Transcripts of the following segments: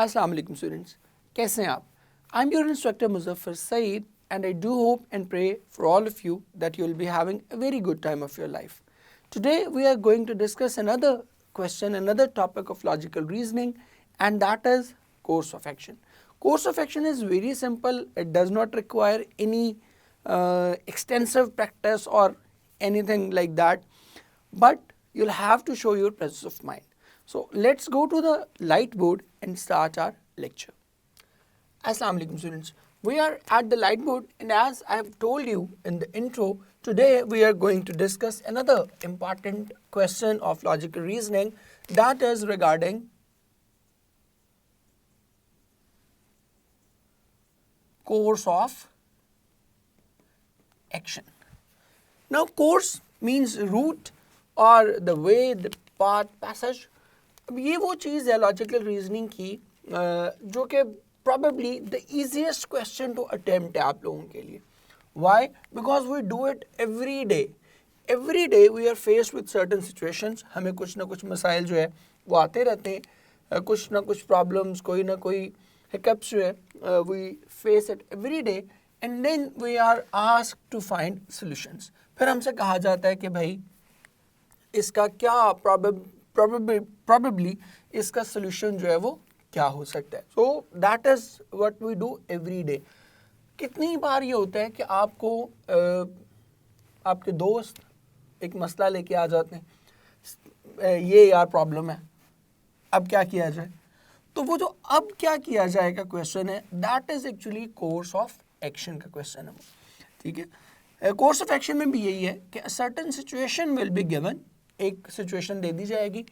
अस्सलाम वालेकुम स्टूडेंट्स, कैसे हैं आप? I am your instructor Muzaffar Saeed and I do hope and pray for all of you that you will be having a very good time of your life. Today we are going to discuss another question, another topic of logical reasoning, and that is course of action. Course of action is very simple. It does not require any extensive practice or anything like that, but you'll have to show your presence of mind. So let's go to the light board and start our lecture. Assalamu alaikum students. We are at the light board, and as I have told you in the intro, today we are going to discuss another important question of logical reasoning, that is regarding course of action. Now course means route or the way, the path, passage. अब ये वो चीज़ है logical reasoning की जो कि probably the easiest question to attempt है आप लोगों के लिए. Why? Because we do it every day. Every day we are faced with certain situations. हमें कुछ ना कुछ मसाइल जो है वो आते रहते हैं, कुछ ना कुछ problems, कोई ना कोई hiccups जो है we face it every day, and then we are asked to find solutions. फिर हमसे कहा जाता है कि भाई इसका क्या probably इसका solution जो है वो क्या हो सकता है. So that is what we do every day. कितनी बार ये होता है कि आपको आपके दोस्त एक मसला लेके आ जाते हैं, ये यार प्रॉब्लम है, अब क्या किया जाए. तो वो जो अब क्या किया जाए का क्वेश्चन है, that is actually course of action का क्वेश्चन है. ठीक है, कोर्स ऑफ एक्शन में भी यही है कि certain situation will be given. एक सिचुएशन दे दी जाएगी,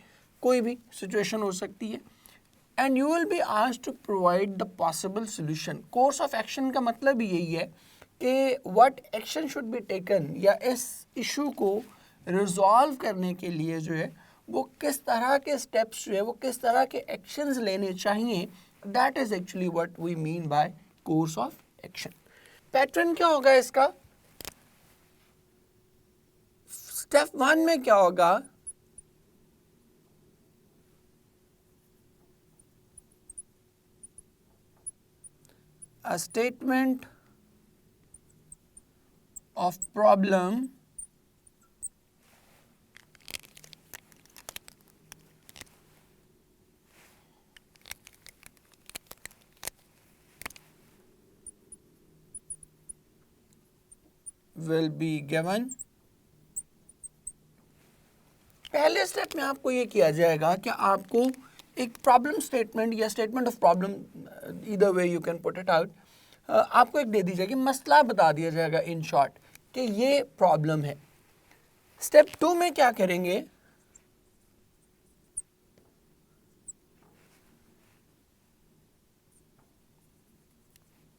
कोई भी सिचुएशन हो सकती है, and you will be asked to provide the possible solution. Course of action का मतलब यही है कि what action should be taken, या इस issue को resolve करने के लिए जो है वो किस तरह के steps जो है वो किस तरह के actions लेने चाहिए. That is actually what we mean by course of action. Pattern क्या होगा इसका? Step 1 में क्या होगा? A statement of problem will be given. पहले स्टेप में आपको ये किया जाएगा कि आपको एक प्रॉब्लम स्टेटमेंट या statement of problem, either way you can put it out, आपको एक दे दी जाएगी, मसला बता दिया जाएगा इन शॉर्ट कि ये प्रॉब्लम है. स्टेप 2 में क्या करेंगे?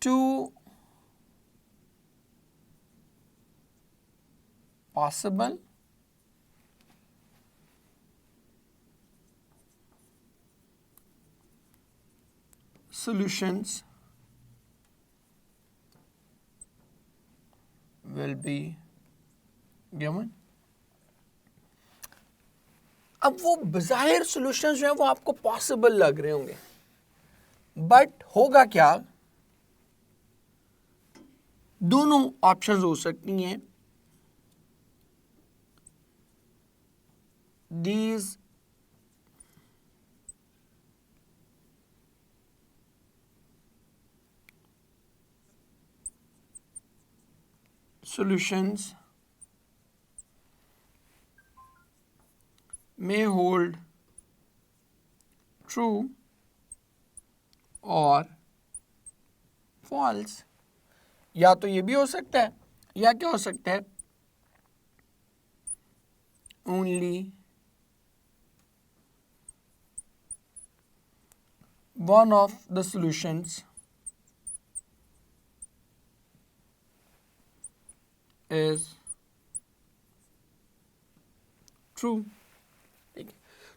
Two possible solutions will be given. अब वो बज़ाहिर सॉल्यूशंस जो है वो आपको पॉसिबल लग रहे होंगे, बट होगा क्या? दोनों ऑप्शंस हो सकती हैं. These solutions may hold true or false. या तो ये भी हो सकता है, या क्या हो सकता है? Only one of the solutions is true. ठीक है,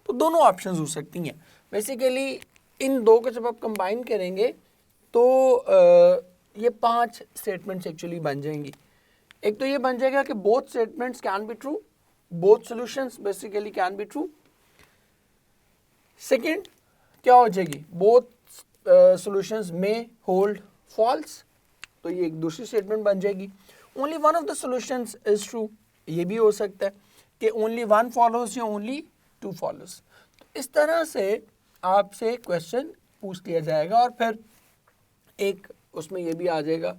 तो दोनों ऑप्शंस हो सकती हैं. बेसिकली इन दो को जब आप कंबाइन करेंगे तो ये 5 स्टेटमेंट्स एक्चुअली बन जाएंगी. एक तो ये बन जाएगा कि both statements can be true, both solutions basically can be true. Second क्या हो जाएगी? Both solutions may hold false, तो ये एक दूसरी स्टेटमेंट बन जाएगी. Only one of the solutions is true, ये भी हो सकता है कि only one follows या only two follows. तो इस तरह से आपसे क्वेश्चन पूछ लिया जाएगा और फिर एक उसमें ये भी आ जाएगा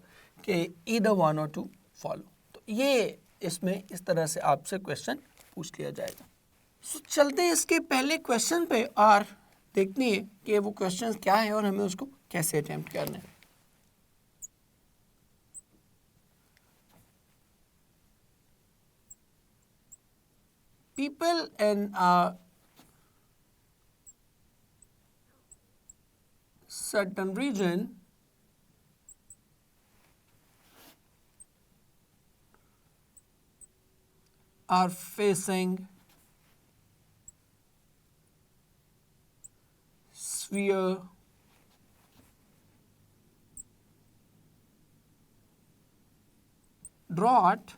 कि either one or two follow. तो ये इसमें इस तरह से आपसे क्वेश्चन पूछ लिया जाएगा. सो चलते हैं इसके पहले क्वेश्चन पे और देखते हैं कि वो क्वेश्चन क्या है और हमें उसको कैसे अटेम्प्ट करना है. People in a certain region are facing severe drought.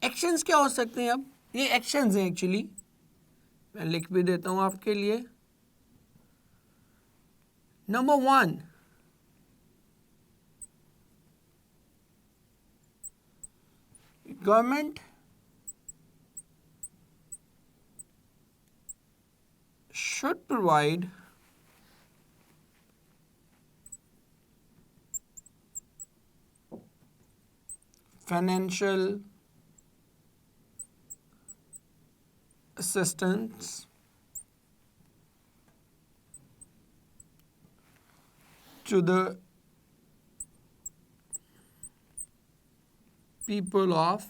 Actions क्या हो सकते हैं? अब ये एक्शंस हैं एक्चुअली, मैं लिख भी देता हूं आपके लिए. Number 1, government should provide financial assistance to the people of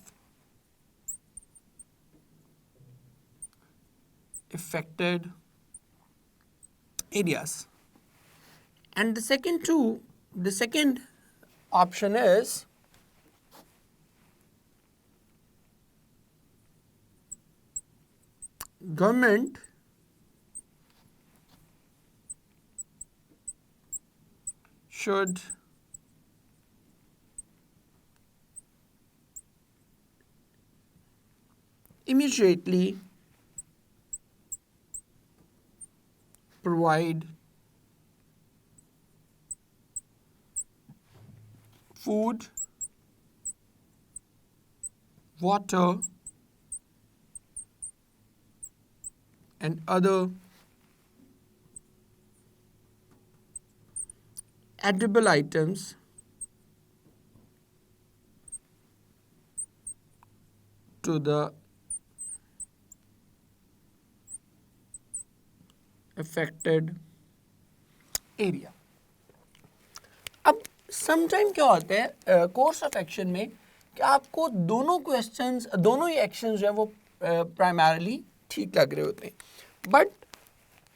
affected areas. And the second option is government should immediately provide food, water, and other edible items to the affected area. अब sometime क्या होता है course of action में कि आपको दोनों questions, दोनों ही actions जो है वो प्राइमरली ठीक लग रहे होते हैं. But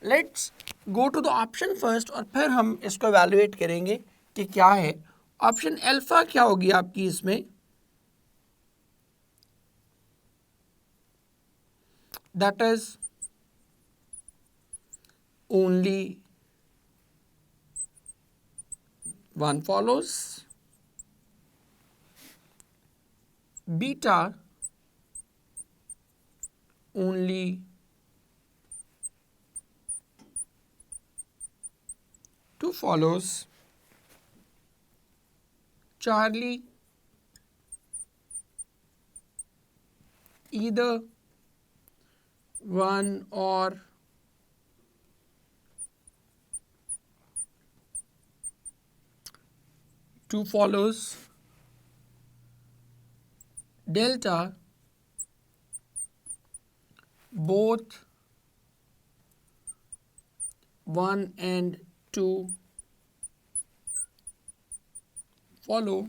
let's go to the option first और फिर हम इसको एवेलुएट करेंगे कि क्या है. ऑप्शन अल्फा क्या होगी आपकी इसमें? That is only one follows. Beta, only two follows. Charlie, either one or two follows. Delta, both one and two follow,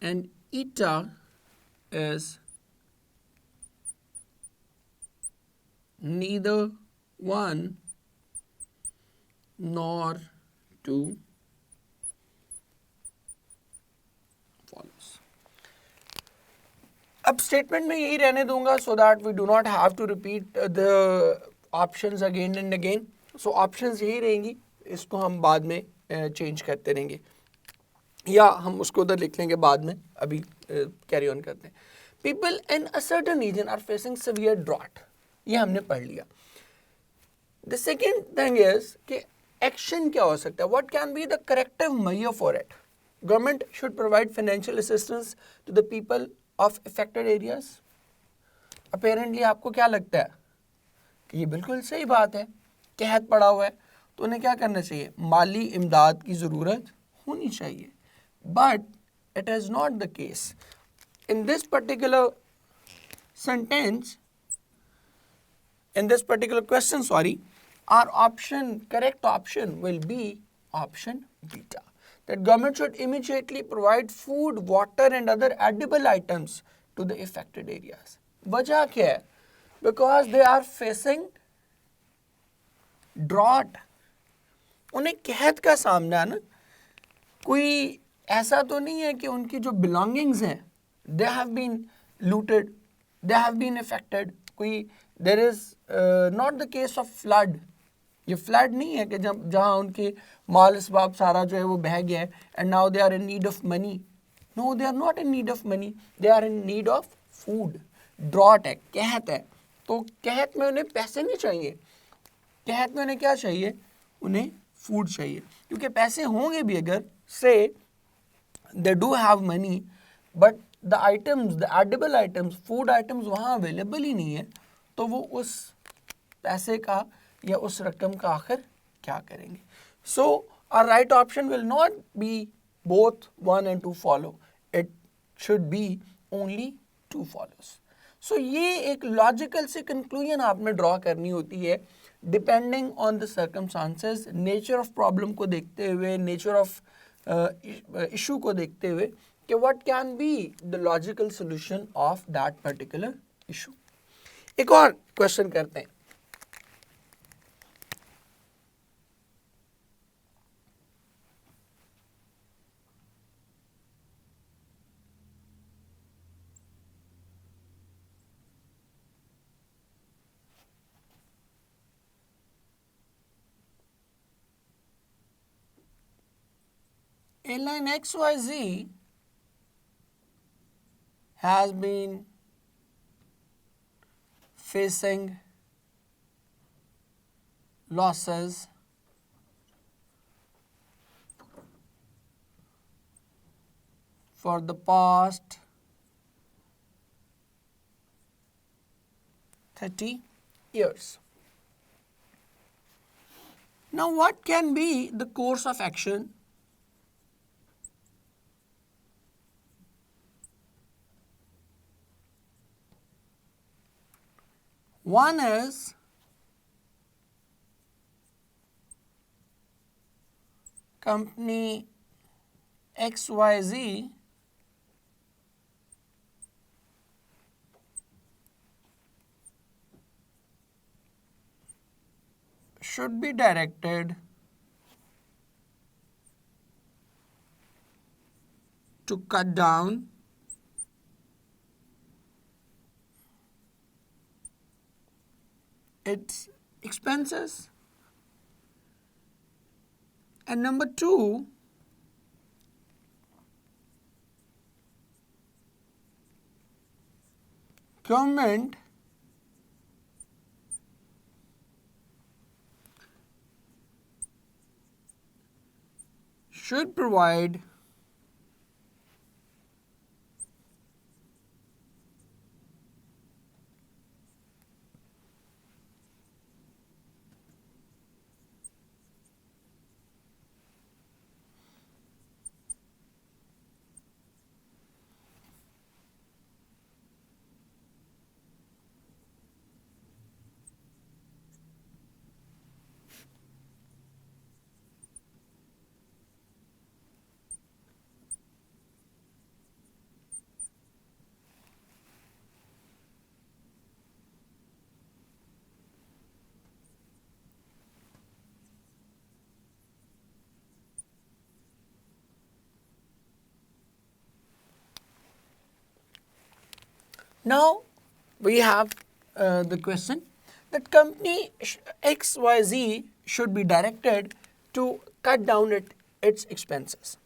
and eta is neither one nor two follows. अब statement में यही रहने दूंगा so that we do not have to repeat the options again and again. So options यही रहेंगी, इसको हम बाद में चेंज करते रहेंगे या हम उसको उधर लिख लेंगे बाद में. अभी कैरी ऑन करते हैं. People in a certain region are facing severe drought, ये हमने पढ़ लिया. The second thing is कि action क्या हो सकता है? What can be the corrective measure for it? Government should provide financial assistance to the people of affected areas. Apparently आपको क्या लगता है कि ये बिल्कुल सही बात है, कहत पड़ा हुआ है, तो उन्हें क्या करना चाहिए? माली इमदाद की ज़रूरत होनी चाहिए. But it is not the case. In this particular sentence, in this particular question, our correct option will be option beta. That government should immediately provide food, water and other edible items to the affected areas. वजह क्या है? Because they are facing drought. उन्हें कहत का सामना है ना, कोई ऐसा तो नहीं है कि उनकी जो belongings हैं, they have been looted, they have been affected. कोई there is not the case of flood. ये फ्लड नहीं है कि जब जहाँ उनके माल असबाब सारा जो है वो बह गया है and now they are in need of money. No, they are not in need of money. They are in need of food. Drought है, कहत है, तो कहत में उन्हें पैसे नहीं चाहिए, कहत में उन्हें क्या चाहिए? उन्हें फूड चाहिए. क्योंकि पैसे होंगे भी अगर से they do have money, but the items, the edible items, food items वहाँ अवेलेबल ही नहीं है, तो वो उस पैसे का या उस रकम का आखिर क्या करेंगे? So our right option will not be both 1 and 2 follow. It should be only 2 follows. So ये एक लॉजिकल सी कंक्लूजन आपने ड्रॉ करनी होती है depending on the circumstances, nature of problem को देखते हुए, नेचर ऑफ इशू को देखते हुए कि what can be the logical solution of that particular issue. एक और क्वेश्चन करते हैं. Airline XYZ has been facing losses for the past 30 years. Now, what can be the course of action one is company XYZ should be directed to cut down its expenses. And number 2, government should provide now we have the question that company XYZ should be directed to cut down its expenses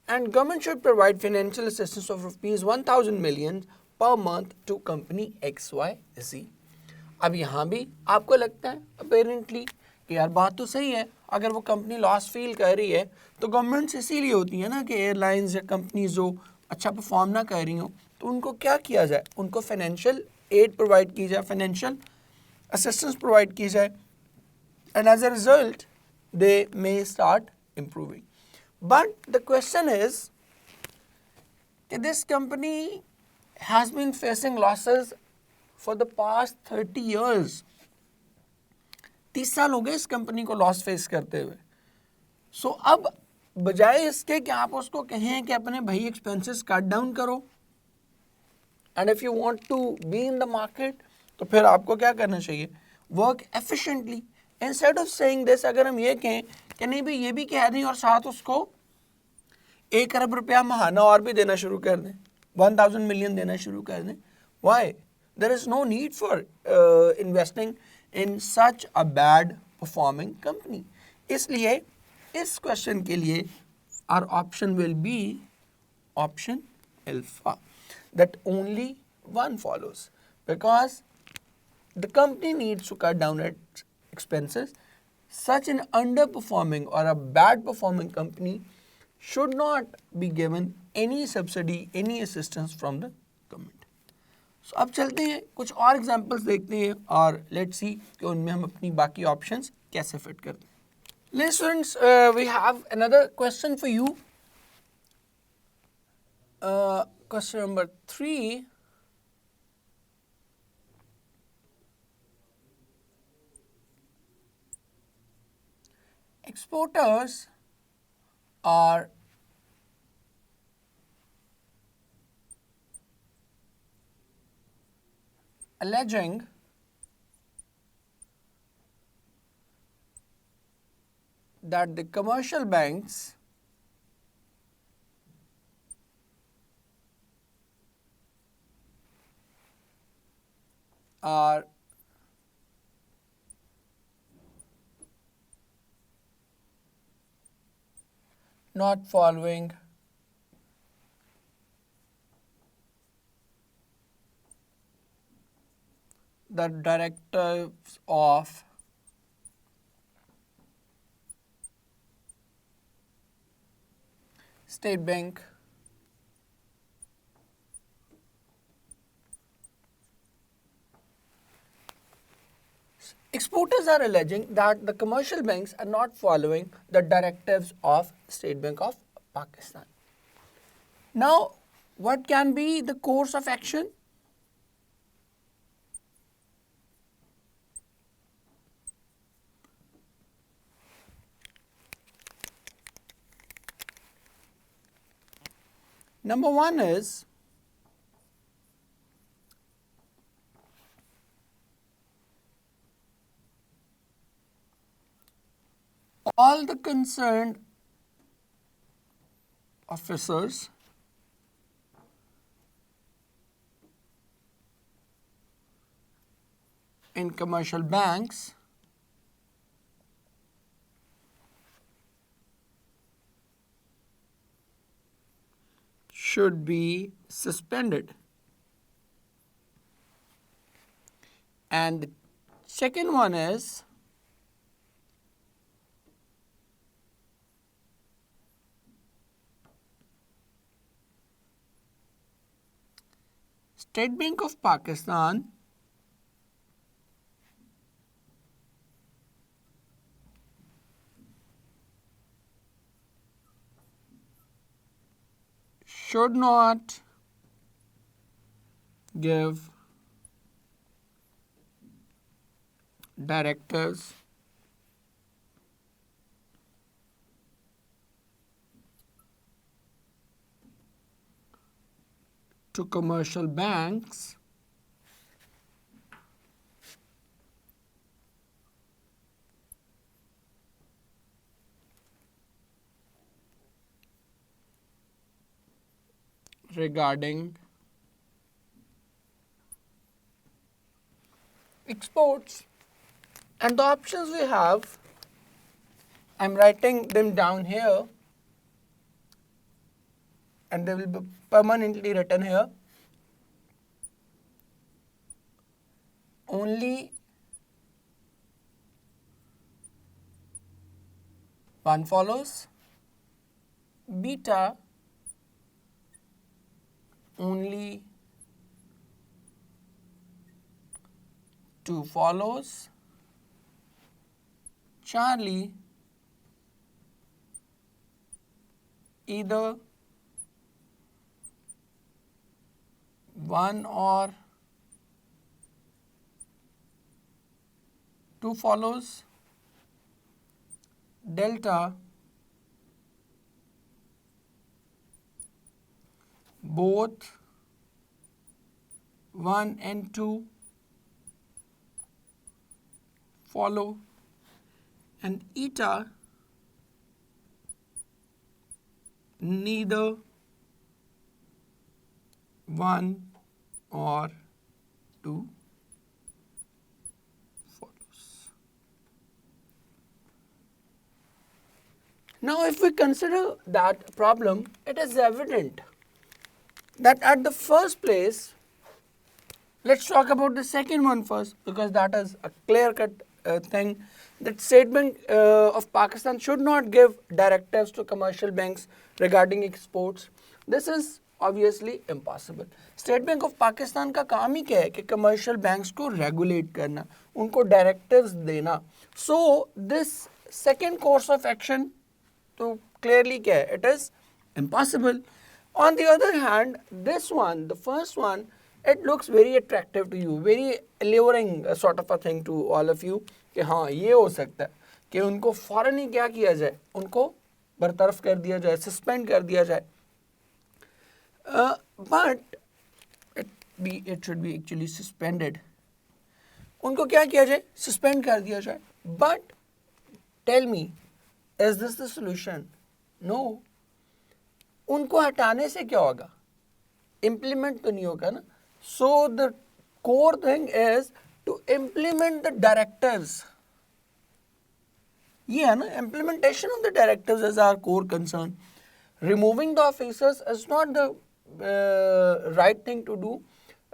and government should provide financial assistance of rupees 1000 million per month to company XYZ. अब यहाँ भी आपको लगता है apparently कि यार बात तो सही है, अगर वो कंपनी लॉस फील कर रही है तो गवर्नमेंट्स इसीलिए होती है ना कि एयरलाइंस या कंपनीज जो अच्छा परफॉर्म ना कर रही हो तो उनको क्या किया जाए, उनको फाइनेंशियल एड प्रोवाइड की जाए, फाइनेंशियल असिस्टेंस प्रोवाइड की जाए, and as a result they may start improving. But the question is that this company has been facing losses for the past 30 years. 30 साल हो गए इस कंपनी को लॉस फेस करते हुए. सो अब बजाय इसके कि आप उसको कहें कि अपने भाई एक्सपेंसेस कट डाउन करो and if you want to be in the market, तो फिर आपको क्या करना चाहिए, work efficiently. Instead of saying this, अगर हम ये कहें कि नहीं भाई ये भी कह दें और साथ उसको 1 अरब रुपया महाना और भी देना शुरू कर दें, 1000 मिलियन देना शुरू कर दें, why? There is no need for investing in such a bad performing company. इसलिए इस क्वेश्चन के लिए our option will be option alpha, that only one follows, because the company needs to cut down its expenses. Such an underperforming or a bad performing company should not be given any subsidy, any assistance from the government. So अब चलते हैं कुछ और examples देखते हैं और let's see कि उनमें हम अपनी बाकी ऑप्शंस कैसे फिट करते हैं. Let's students, we have another question for you. Question number 3. Exporters are alleging that the commercial banks are not following the directives of State Bank Exporters are alleging that the commercial banks are not following the directives of State Bank of Pakistan. Now, what can be the course of action? Number one is all the concerned officers in commercial banks should be suspended. And the second one is State Bank of Pakistan should not give directives to commercial banks regarding exports. And the options we have, I'm writing them down here and they will be permanently written here. Only 1 follows, beta only 2 follows, Charlie either 1 or 2 follows, delta both 1 and 2 follow, and eta neither 1 or 2 follows. Now, if we consider that problem, it is evident that at the first place, let's talk about the second one first, because that is a clear-cut thing, that State Bank of Pakistan should not give directives to commercial banks regarding exports. This is obviously impossible. State Bank of Pakistan का काम ही क्या है कि commercial banks को regulate करना, उनको directives देना. So this second course of action तो clearly क्या है? It is impossible. On the other hand, this one, the first one, it looks very attractive to you, very alluring sort of a thing to all of you कि हाँ ये हो सकता है कि उनको फौरन ही क्या किया जाए, उनको बरतरफ कर दिया जाए, सस्पेंड कर दिया जाए. But it should be actually suspended. उनको क्या किया जाए? Suspend कर दिया जाए. But tell me, is this the solution? No. उनको हटाने से क्या होगा? Implement तो नहीं होगा ना. So the core thing is to implement the directives. ये है ना, implementation of the directives is our core concern. Removing the officers is not the right thing to do.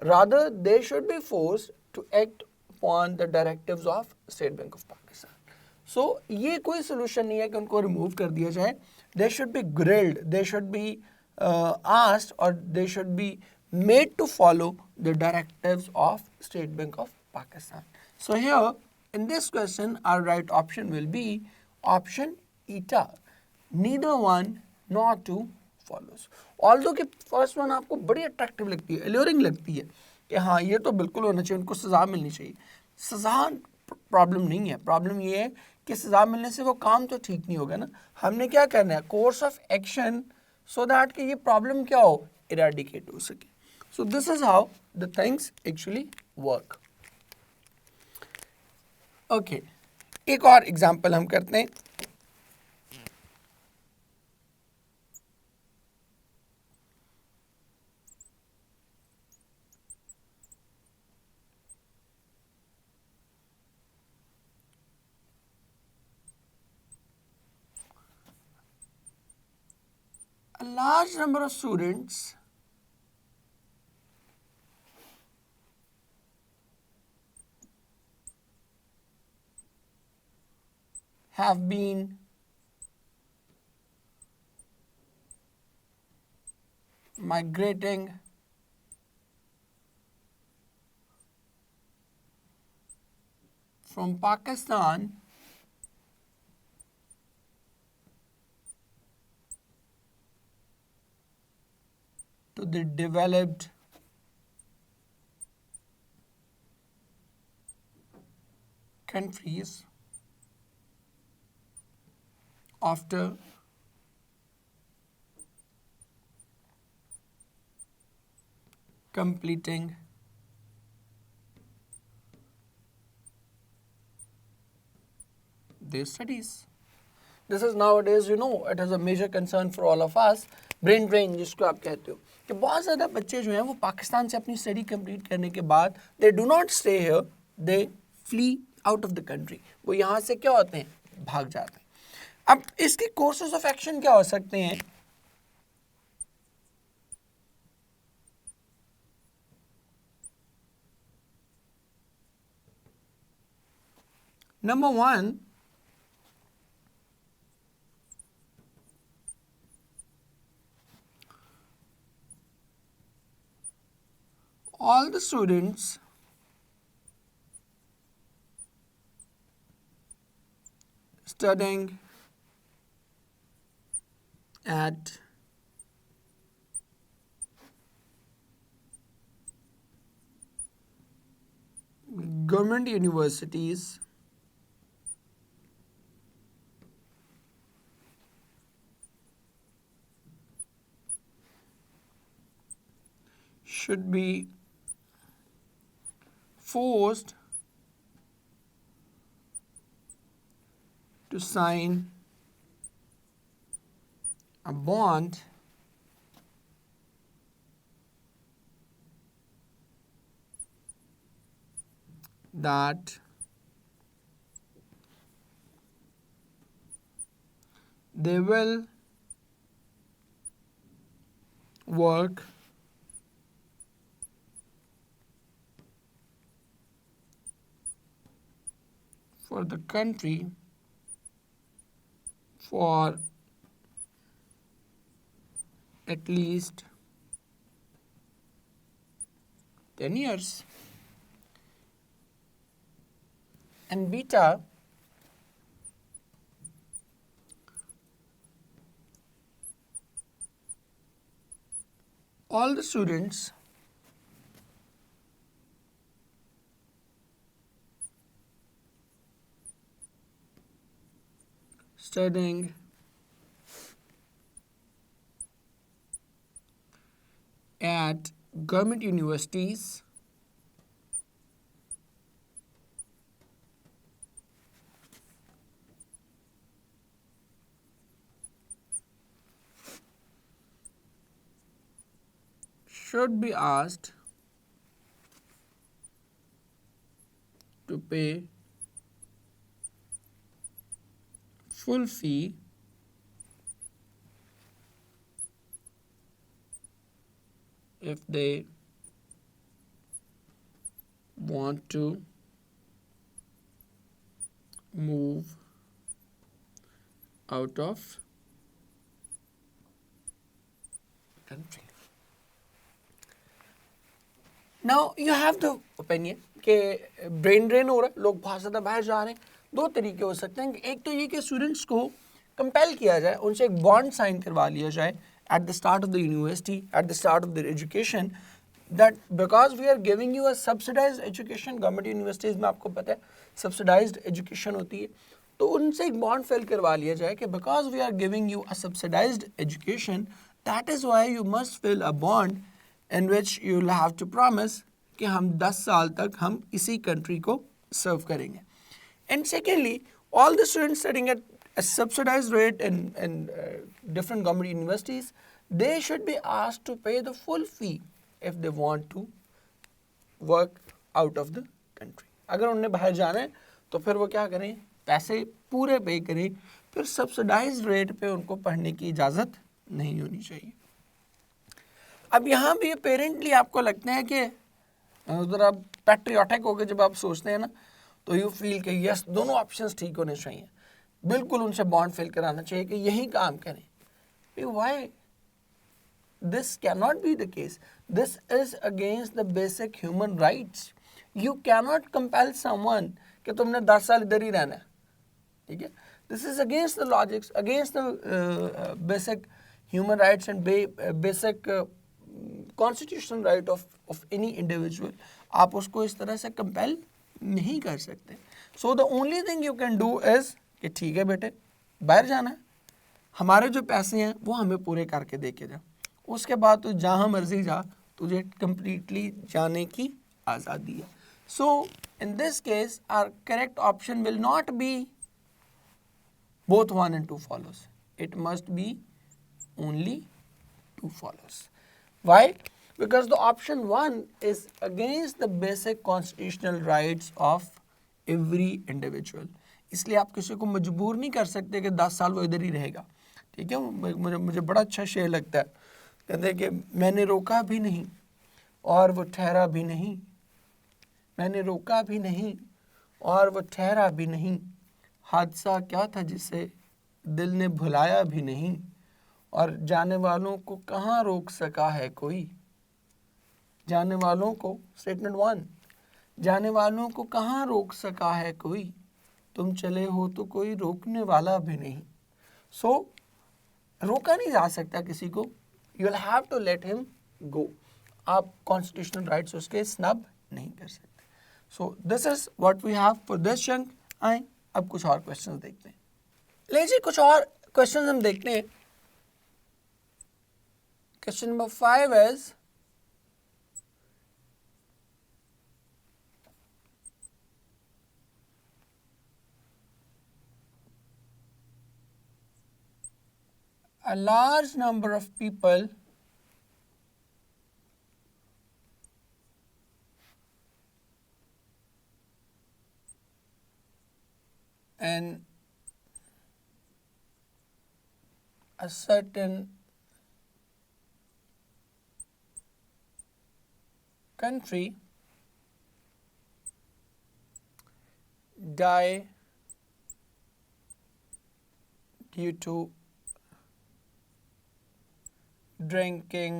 Rather, they should be forced to act upon the directives of State Bank of Pakistan. So ये कोई solution नहीं है कि उनको remove कर दिया जाए. They should be grilled, they should be asked, or they should be made to follow the directives of State Bank of Pakistan. So here in this question our right option will be option eta, neither one nor two follows. Although कि first one आपको बड़ी attractive लगती है, alluring लगती है कि हाँ ये तो बिल्कुल होना चाहिए, उनको सज़ा मिलनी चाहिए. सज़ा प्रॉब्लम नहीं है, प्रॉब्लम ये है कि सज़ा मिलने से वो काम तो ठीक नहीं होगा ना. हमने क्या करना है? Course of action, so that कि ये प्रॉब्लम क्या हो, इरेडिकेट हो सके. So this is how the things actually work. Okay, एक और एग्जाम्पल हम करते हैं. A large number of students have been migrating from Pakistan to the developed countries after completing their studies. This is nowadays, it is a major concern for all of us. Brain drain जिसको आप कहते हो, कि बहुत ज़्यादा बच्चे जो हैं वो पाकिस्तान से अपनी स्टडी कंप्लीट करने के बाद they do not stay here, they flee out of the country. वो यहाँ से क्या होते हैं? भाग जाते हैं. अब इसके कोर्सेज ऑफ एक्शन क्या हो सकते हैं? Number one, all the students studying at government universities should be forced to sign a bond that they will work for the country for at least 10 years. And beta, all the students studying at government universities should be asked to pay full fee if they want to move out of country. Now you have the opinion कि brain drain हो रहा है, लोग बहुत ज़्यादा बाहर जा रहे हैं. दो तरीके हो सकते हैं. एक तो ये कि स्टूडेंट्स को कंपेल किया जाए, उनसे एक बॉन्ड साइन करवा लिया जाए at the start of the university, at the start of their education, that because we are giving you a subsidized education, government universities में आपको पता है subsidized education होती है, तो उनसे एक बॉन्ड फिल करवा लिया जाए कि because we are giving you a subsidized education, that is why you must fill a bond in which you will have to promise कि हम 10 साल तक हम इसी कंट्री को सर्व करेंगे. And secondly, all the students studying at a subsidized rate in different government universities, they should be asked to pay the full fee if they want to work out of the country. अगर उन्हें बाहर जाना है तो फिर वो क्या करें, पैसे पूरे पे करें, फिर subsidized rate पे उनको पढ़ने की इजाज़त नहीं होनी चाहिए. अब यहाँ भी पेरेंटली आपको लगता है कि उधर आप पैट्रियोटिक होकर जब आप सोचते हैं ना, तो यू फील कि यस दोनों ऑप्शंस ठीक होने चाहिए, बिल्कुल उनसे बॉन्ड फिल कराना चाहिए कि यही काम करें. Why this can not be the case. This is against the basic human rights. You can not compel someone कि तुमने 10 साल इधर ही रहना है. ठीक है, this is against the logics, against the basic human rights and basic constitutional right of any individual. आप उसको इस तरह से कंपेल नहीं कर सकते. So the only thing you can do is कि ठीक है बेटे बाहर जाना है, हमारे जो पैसे हैं वो हमें पूरे करके दे के जा, उसके बाद तू जहाँ मर्जी जा, तुझे कंप्लीटली जाने की आज़ादी है. So in this case our correct option will not be both 1 and 2 follows. It must be only 2 follows. Why? Because the option 1 is against the basic constitutional rights of every individual. इसलिए आप किसी को मजबूर नहीं कर सकते कि 10 साल वो इधर ही रहेगा. ठीक है, मुझे बड़ा अच्छा शेर लगता है, कहते हैं कि मैंने रोका भी नहीं और वो ठहरा भी नहीं, मैंने रोका भी नहीं और वो ठहरा भी नहीं, हादसा क्या था जिसे दिल ने भुलाया भी नहीं, और जाने वालों को कहाँ रोक सका है कोई, जाने वालों को, स्टेटमेंट 1, जाने वालों को कहाँ रोक सका है कोई, तुम चले हो तो कोई रोकने वाला भी नहीं। सो रोका नहीं जा सकता किसी को, you will have to let him go. आप कॉन्स्टिट्यूशनल राइट्स उसके स्नब नहीं कर सकते। So this is what we have for this chunk. आए अब कुछ और क्वेश्चंस देखते हैं। लीजिए कुछ और क्वेश्चंस हम देखते हैं। Question number 5 is a large number of people in a certain country die due to drinking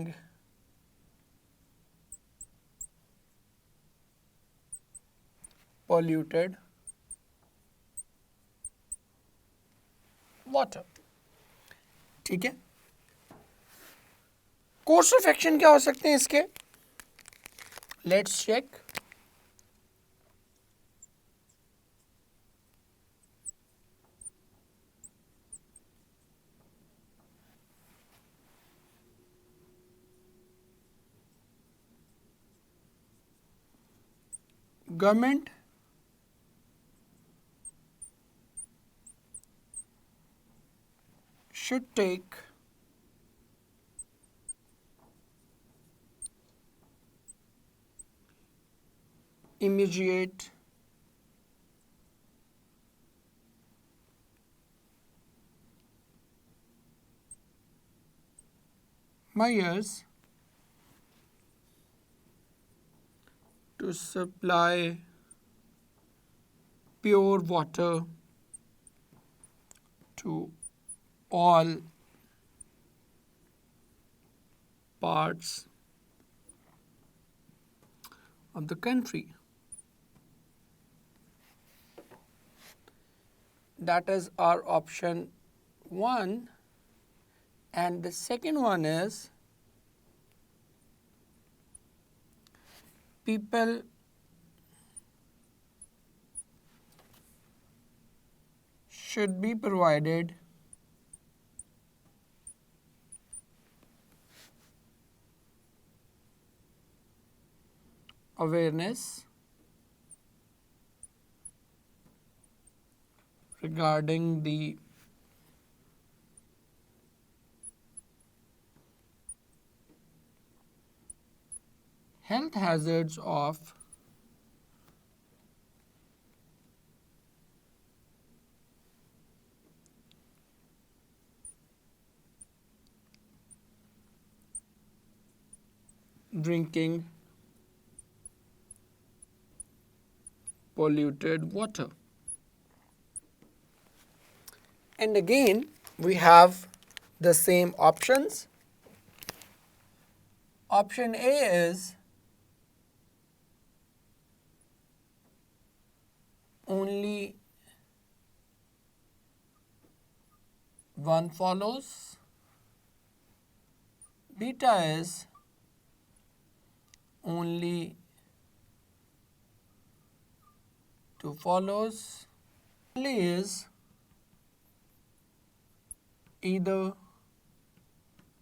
polluted water। ठीक है, कोर्स ऑफ एक्शन क्या हो सकते हैं इसके, let's check. Government should take immediate measures to supply pure water to all parts of the country. That is our option 1, and the second one is people should be provided awareness regarding the health hazards of drinking polluted water. And again we have the same options. Option A is only one follows. Beta is only two follows. Only is either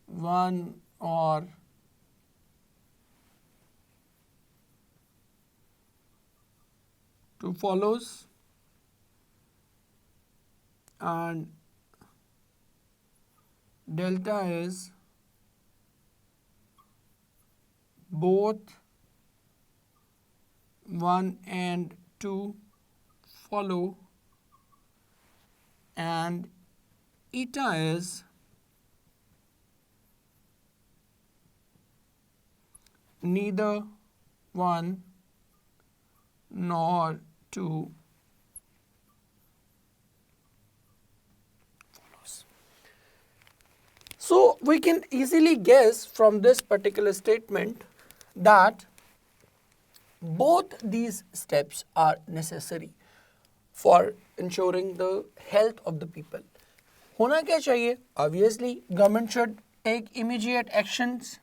one or two follows, and delta is both 1 and 2 follow, and eta is neither 1 nor 2 follows. So we can easily guess from this particular statement that both these steps are necessary for ensuring the health of the people. होना क्या चाहिए? Obviously, government should take immediate actions,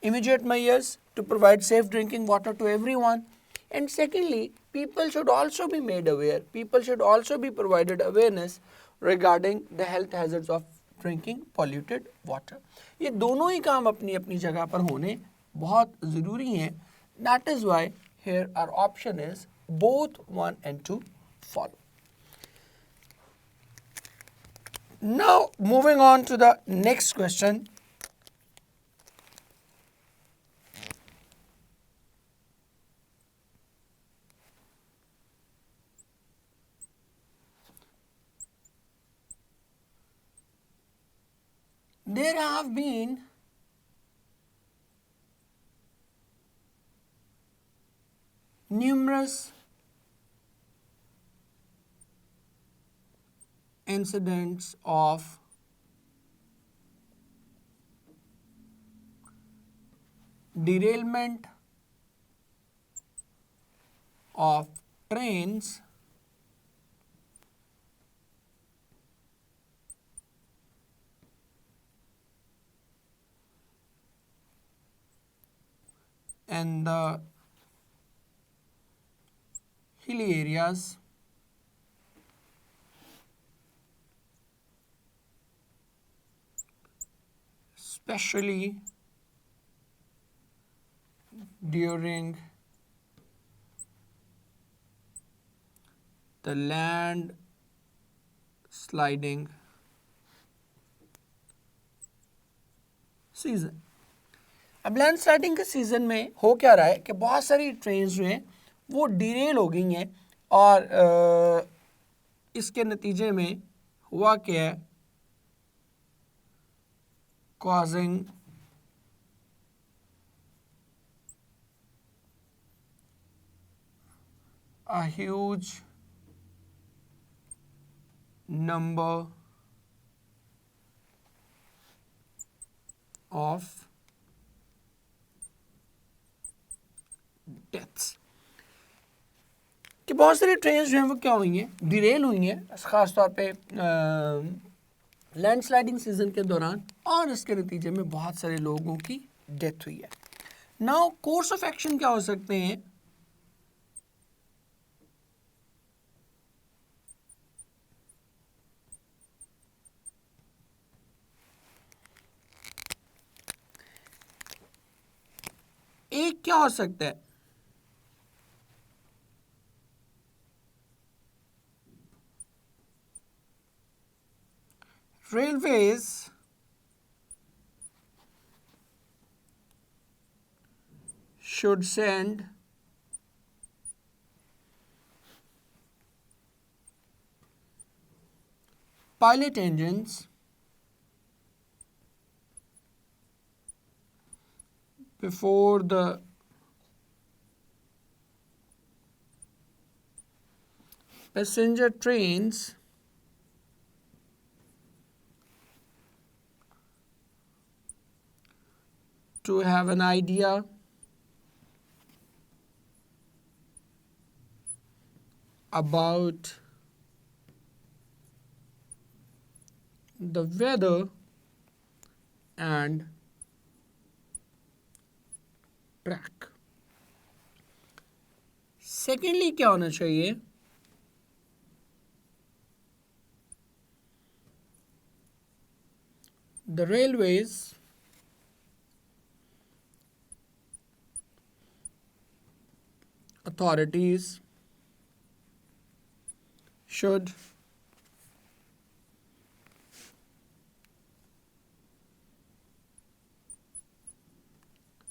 immediate measures to provide safe drinking water to everyone. And secondly, people should also be made aware. People should also be provided awareness regarding the health hazards of drinking polluted water. ये दोनों ही काम अपनी अपनी जगह पर होने बहुत ज़रूरी हैं. That is why here our option is both 1 and 2 follow. Now moving on to the next question. There have been numerous incidents of derailment of trains in the hilly areas, especially during the land sliding season. अब land sliding के season में हो क्या रहा है कि बहुत सारी ट्रेन्स जो हैं वो डिरेल हो गई हैं और इसके नतीजे में हुआ क्या है, causing a huge number of deaths. कि बहुत सारी ट्रेन्स जो हैं वो क्या हुई हैं, डिरेल हुई हैं ख़ास तौर पे लैंड स्लाइडिंग सीज़न के दौरान और इसके नतीजे में बहुत सारे लोगों की डेथ हुई है. नाउ कोर्स ऑफ एक्शन क्या हो सकते हैं? एक क्या हो सकता है, railways should send pilot engines before the passenger trains to have an idea about the weather and track. Secondly क्या होना चाहिए, the railways authorities should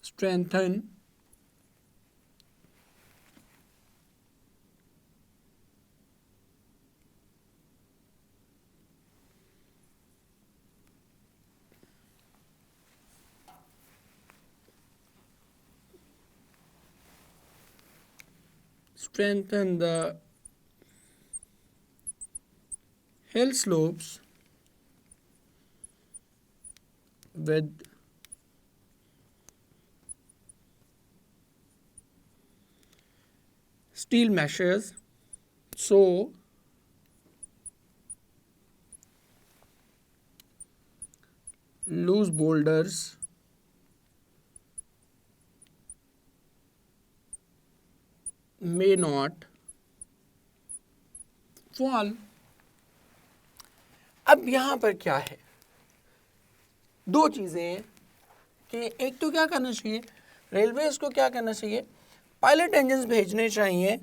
strengthen the hill slopes with steel meshes, so loose boulders may not fall. अब यहाँ पर क्या है, दो चीज़ें हैं कि एक तो क्या करना चाहिए, रेलवेज को क्या करना चाहिए, पायलट इंजन्स भेजने चाहिए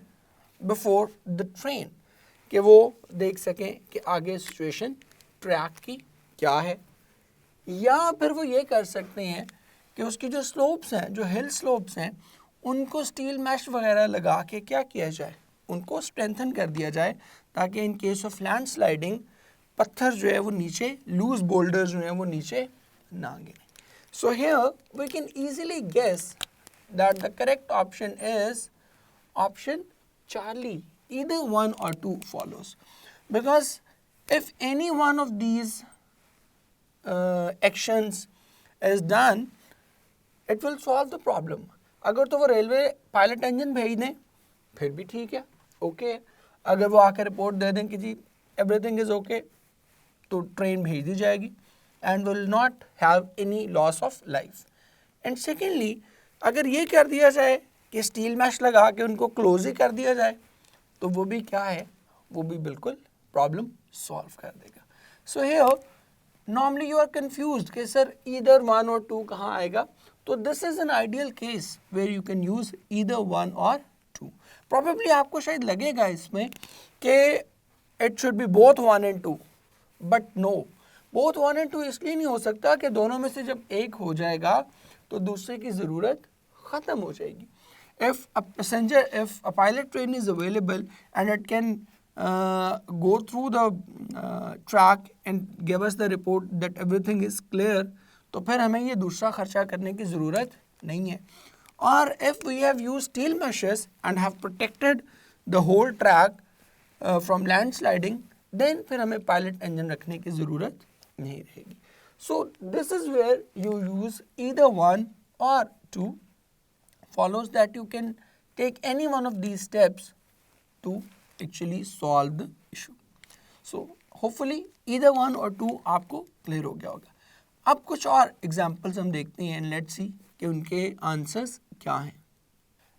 बिफोर द ट्रेन, कि वो देख सकें कि आगे सिचुएशन ट्रैक की क्या है, या फिर वो ये कर सकते हैं कि उसकी जो स्लोप्स हैं, जो हिल स्लोप्स हैं, उनको स्टील मैश वगैरह लगा के क्या किया जाए, उनको स्ट्रेंथन कर दिया जाए, ताकि in case of land sliding पत्थर जो है वो नीचे, लूज बोल्डर जो है वो नीचे ना गिरे. So here we can easily guess that the correct option is option Charlie. Either one or two follows, because if any one of these actions is done, it will solve the problem. अगर तो वो railway pilot engine भेज दें फिर भी ठीक है, okay. अगर वो आकर रिपोर्ट दे दें कि जी एवरीथिंग इज ओके, तो ट्रेन भेज दी जाएगी and will not have any loss of life. And secondly, अगर ये कर दिया जाए कि स्टील मैश लगा के उनको क्लोज ही कर दिया जाए, तो वो भी क्या है, वो भी बिल्कुल प्रॉब्लम सॉल्व कर देगा. So here normally you are confused कि sir either one or two कहाँ आएगा, तो this is an ideal case where you can use either one or two. Probably आपको शायद लगेगा इसमें कि it should be both one and two, but no, both one and two इसलिए नहीं हो सकता कि दोनों में से जब एक हो जाएगा तो दूसरे की ज़रूरत ख़त्म हो जाएगी. If a passenger, if a pilot train is available and it can go through the track and give us the report that everything is clear, तो फिर हमें ये दूसरा खर्चा करने की ज़रूरत नहीं है. और if we have used steel meshes and have protected the whole track from landsliding, then फिर हमें पायलट इंजन रखने की ज़रूरत नहीं रहेगी. So this is where you use either one or two. Follows that you can take any one of these steps to actually solve the issue. So hopefully either one or two आपको clear हो गया होगा. अब कुछ और examples हम देखते हैं and let's see कि उनके answers क्या हैं.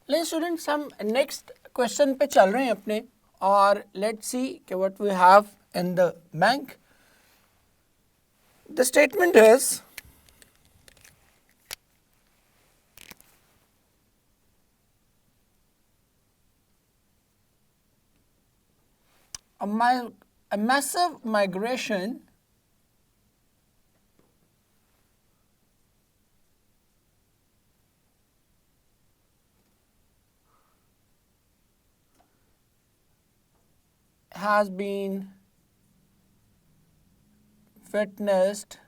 लेकिन स्टूडेंट्स हम नेक्स्ट क्वेश्चन पे चल रहे हैं अपने, और let's see कि what we have in the bank. The statement is a massive migration has been witnessed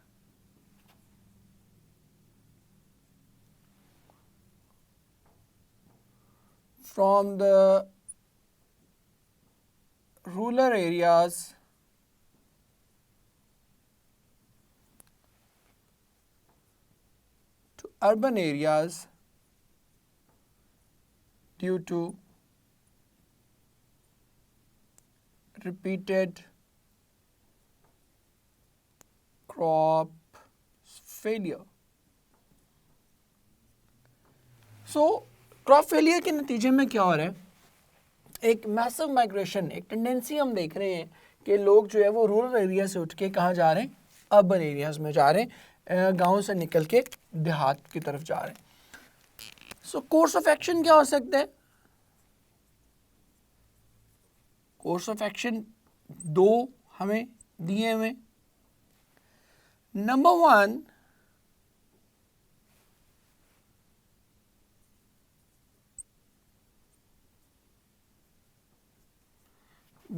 from the rural areas to urban areas due to repeated crop failure. So crop failure के नतीजे में क्या हो रहा है, एक massive migration, एक tendency हम देख रहे हैं कि लोग जो है वो रूरल एरिया से उठ के कहाँ जा रहे हैं, अर्बन एरियाज़ में जा रहे हैं, गाँव से निकल के देहात की तरफ जा रहे हैं. सो कोर्स ऑफ एक्शन क्या हो सकता है, कोर्स ऑफ एक्शन दो हमें दिए हुए. Number one,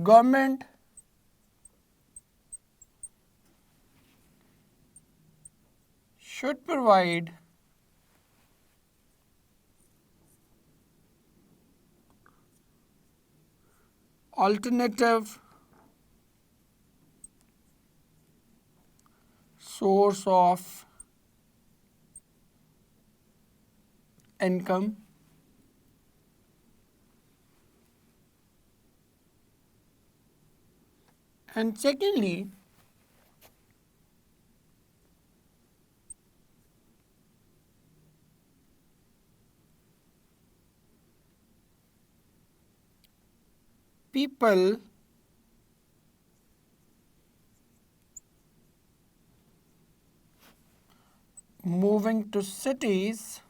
government should provide alternative source of income And secondly, people moving to cities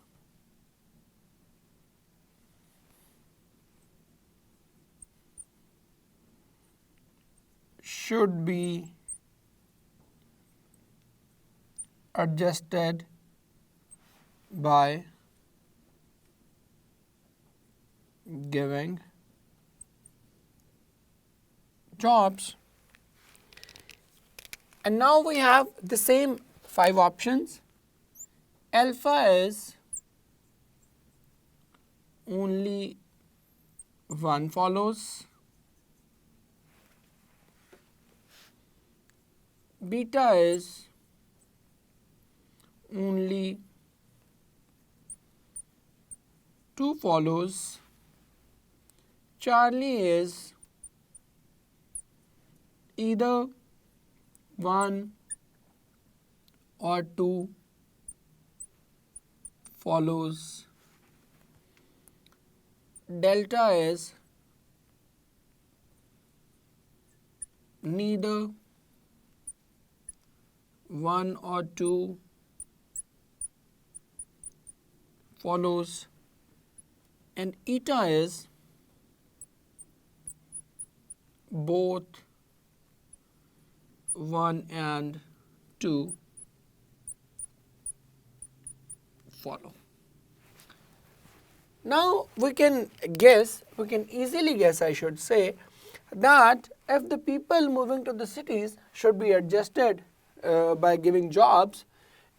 should be adjusted by giving jobs. And now we have the same 5 options. Alpha is only one follows, beta is only 2 follows, Charlie is either 1 or 2 follows, delta is neither 1 or 2 follows, and eta is both 1 and 2 follow. Now we can easily guess, I should say, that if the people moving to the cities should be adjusted by giving jobs,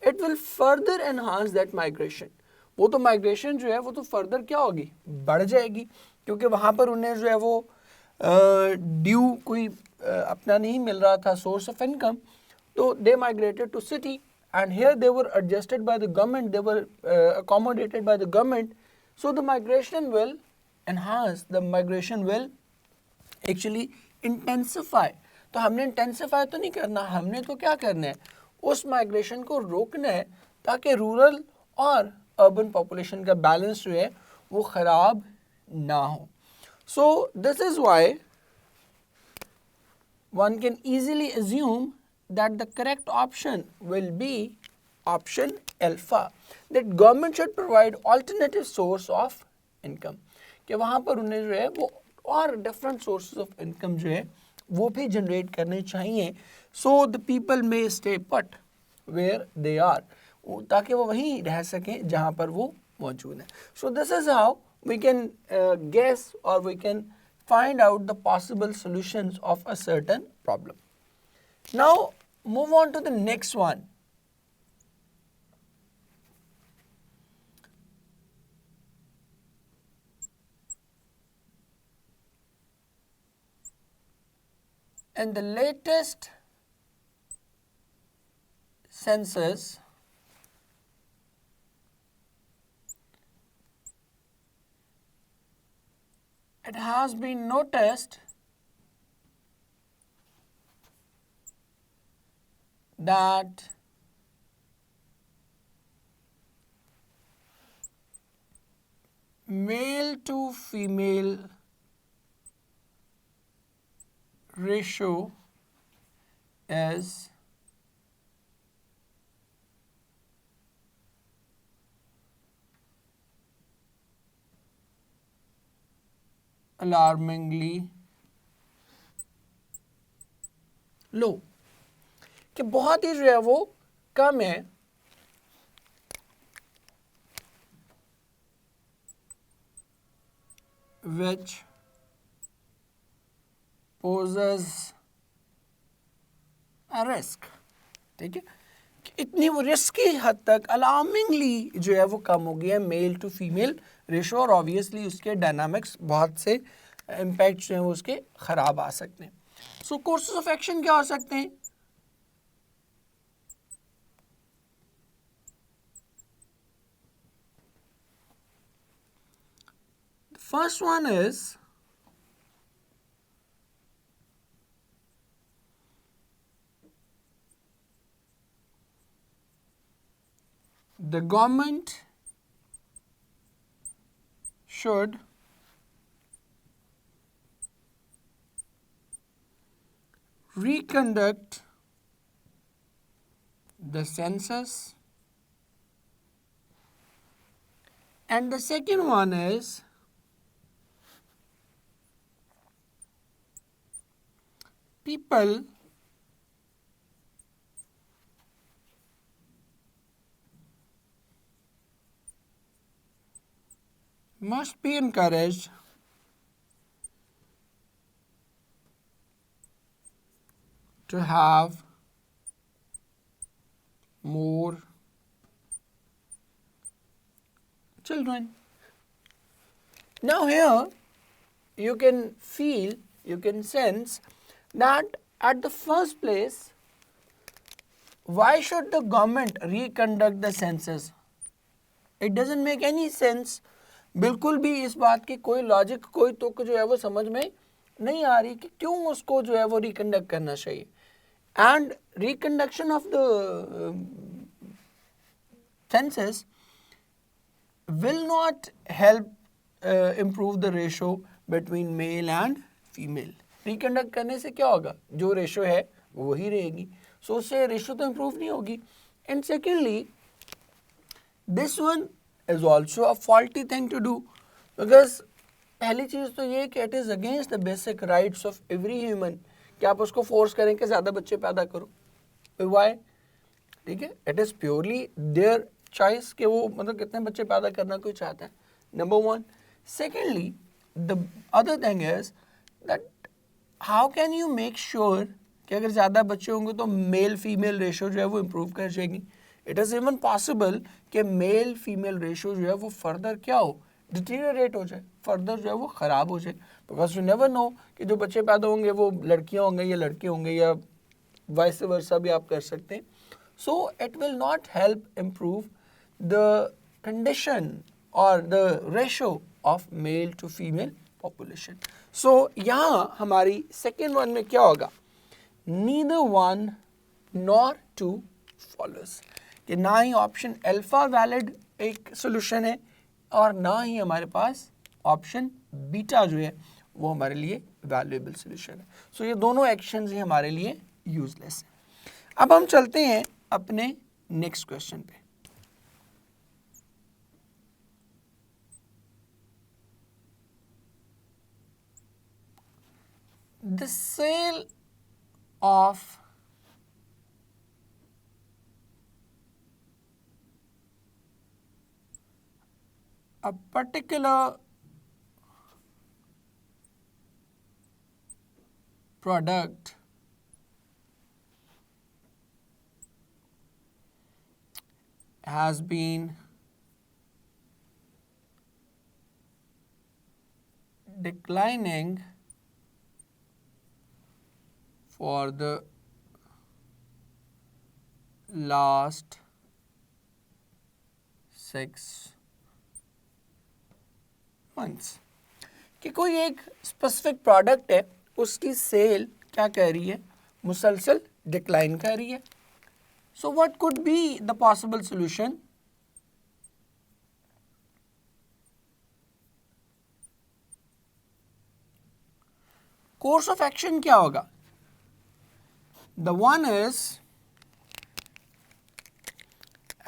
it will further enhance that migration. वो तो migration जो है वो तो further क्या होगी, बढ़ जाएगी, क्योंकि वहाँ पर उन्हें जो है वो ड्यू कोई अपना नहीं मिल रहा था सोर्स ऑफ इनकम, तो they migrated to city and here they were adjusted by the government, they were accommodated by the government, so the migration will enhance, the migration will actually intensify. तो हमने intensify तो नहीं करना, हमने तो क्या करना है, उस माइग्रेशन को रोकना है ताकि रूरल और अर्बन पॉपुलेशन का बैलेंस जो है वो ख़राब ना हो. So this is why one can easily assume that the correct option will be option alpha, that government should provide alternative source of income, कि वहाँ पर उन्हें जो है वो और different sources of income जो है वो भी generate करने चाहिए, so the people may stay put where they are, ताकि वो वहीं रह सकें जहाँ पर वो मौजूद हैं. So this is how we can guess or we can find out the possible solutions of a certain problem. Now move on to the next one. In the latest census, it has been noticed that male to female ratio is alarmingly low, कि बहुत ही जो है वो कम है, which poses a risk. ठीक है, इतनी वो रिस्क की हद तक अलार्मिंगली जो है वो कम हो गया है मेल टू फीमेल रेशो, और ऑब्वियसली उसके डायनामिक्स बहुत से इम्पैक्ट जो हैं वो उसके ख़राब आ सकते हैं. सो कोर्सेज ऑफ एक्शन क्या हो सकते हैं? First one is the government should reconduct the census, and the second one is people must be encouraged to have more children. Now here you can feel, you can sense that at the first place, why should the government reconduct the census? It doesn't make any sense. बिल्कुल भी इस बात की कोई logic, कोई तुक जो है वो समझ में नहीं आ रही कि क्यों उसको जो है वो रिकंडक्ट करना चाहिए. And reconduction of the census will not help improve the ratio between male and female. Reconduct करने से क्या होगा, जो रेशो है वो वही रहेगी, सो उससे रेशो तो इम्प्रूव नहीं होगी. And secondly this one is also a faulty thing to do, because पहली चीज़ तो ये कि it is against the basic rights of every human कि आप उसको फोर्स करें कि ज़्यादा बच्चे पैदा करो. Why? ठीक है, it is purely their choice कि वो मतलब कितने बच्चे पैदा करना कोई चाहता है. Number one. Secondly, the other thing is that how can you make sure कि अगर ज़्यादा बच्चे होंगे तो मेल फीमेल रेशो जो है वो इम्प्रूव कर जाएगी. इट इज़ इवन पॉसिबल कि मेल फीमेल रेशो जो है वो फर्दर क्या हो, डिटीरियरेट हो जाए, फर्दर जो है वो ख़राब हो जाए. बिकॉज यू नेवर नो कि जो बच्चे पैदा होंगे वो लड़कियां होंगे या लड़के होंगे या वाइस वर्सा भी आप कर सकते हैं. So it will not help improve the condition और the ratio of male to female population. So यहाँ हमारी सेकेंड वन में क्या होगा, neither one nor two follows, कि ना ही ऑप्शन अल्फा वैलिड एक सोल्यूशन है और ना ही हमारे पास ऑप्शन बीटा जो है वो हमारे लिए वैल्यूएबल सोल्यूशन है. सो ये दोनों एक्शंस ही हमारे लिए यूजलेस हैं. अब हम चलते हैं अपने नेक्स्ट क्वेश्चन पे. The sale of a particular product has been declining for the last 6 months. कि कोई एक स्पेसिफिक प्रोडक्ट है, उसकी सेल क्या कर रही है, मुसलसल डिक्लाइन कर रही है. So what could be the possible solution? Course of action क्या होगा? The one is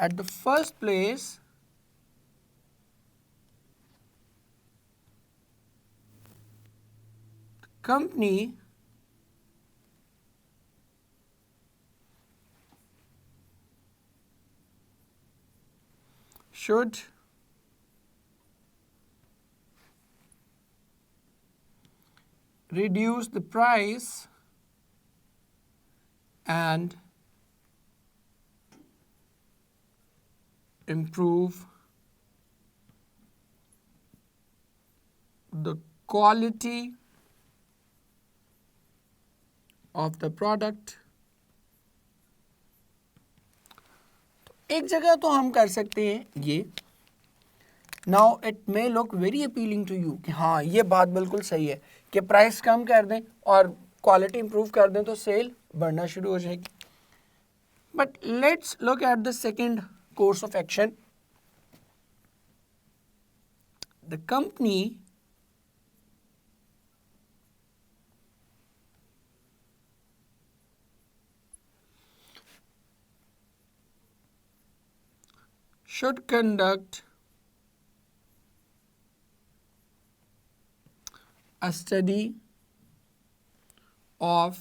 at the first place company should reduce the price and improve the quality of the product. एक जगह तो हम कर सकते हैं ये. Now it may look very appealing to you कि हाँ ये बात बिल्कुल सही है कि प्राइस कम कर दें और क्वालिटी इंप्रूव कर दें तो सेल बढ़ना शुरू हो जाएगी. But let's look at the second course of action, the company should conduct a study of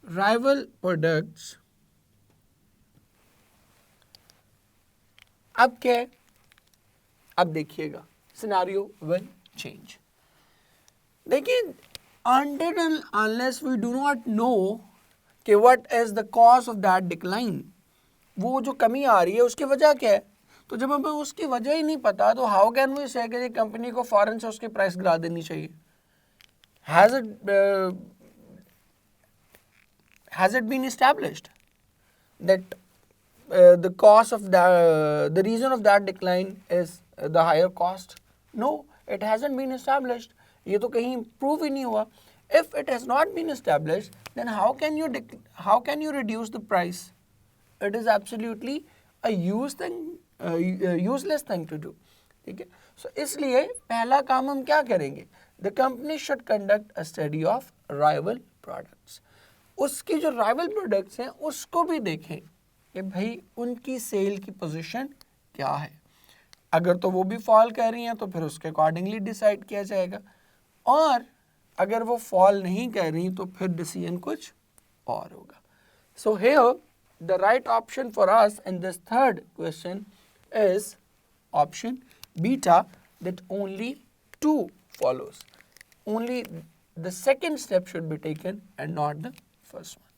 rival products. अब क्या है, अब देखिएगा सिनेरियो विल चेंज. देखिए, until and unless we do not know कि what is the cause of that decline, वो जो कमी आ रही है उसकी वजह क्या है, तो जब हमें उसकी वजह ही नहीं पता तो हाउ कैन वी से कि कंपनी को फौरन से उसकी प्राइस गिरा देनी चाहिए. Has it been established that the cost of the reason of that decline is the higher cost? No, it hasn't been established. ये तो कहीं prove ही नहीं हुआ. If it has not been established, then how can you reduce the price? It is absolutely a useless thing to do. ठीक है. So इसलिए पहला काम हम क्या करेंगे, the company should conduct a study of rival products. उसकी जो राइवल प्रोडक्ट्स हैं उसको भी देखें कि भाई उनकी सेल की पोजीशन क्या है. अगर तो वो भी फॉल कर रही हैं तो फिर उसके अकॉर्डिंगली डिसाइड किया जाएगा, और अगर वो फॉल नहीं कर रही तो फिर डिसीजन कुछ और होगा. So here the right option for us in this third question is option beta, that only 2 follows. Only the second step should be taken and not the first one.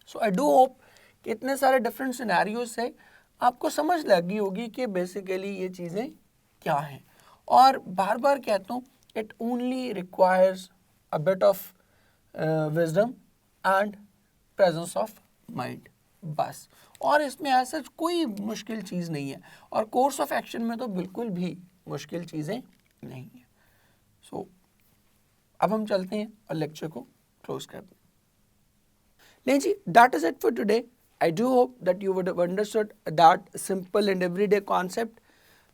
So I do hope कि इतने सारे different scenario से आपको समझ लगी होगी कि basically ये चीज़ें क्या हैं. और बार बार कहता हूँ, it only requires a bit of wisdom and presence of mind, बस. और इसमें ऐसा कोई मुश्किल चीज़ नहीं है, और कोर्स ऑफ एक्शन में तो बिल्कुल भी मुश्किल चीज़ें नहीं है. सो अब हम चलते हैं और लेक्चर को क्लोज करते हैं. नहीं जी, that is it for today. I do hope that you would have understood that simple and everyday concept.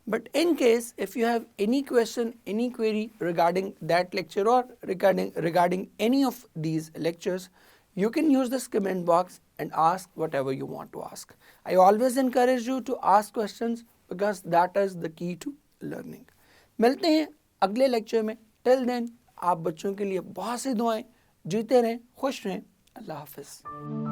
But in case if you have any question, any query regarding that lecture or regarding any of these lectures, you can use this comment box and ask whatever you want to ask. I always encourage you to ask questions because that is the key to learning. मिलते हैं अगले lecture में. Till then आप बच्चों के लिए बहुत सी दुआएं, जीते रहें, खुश रहें. अल्लाह हाफिज़.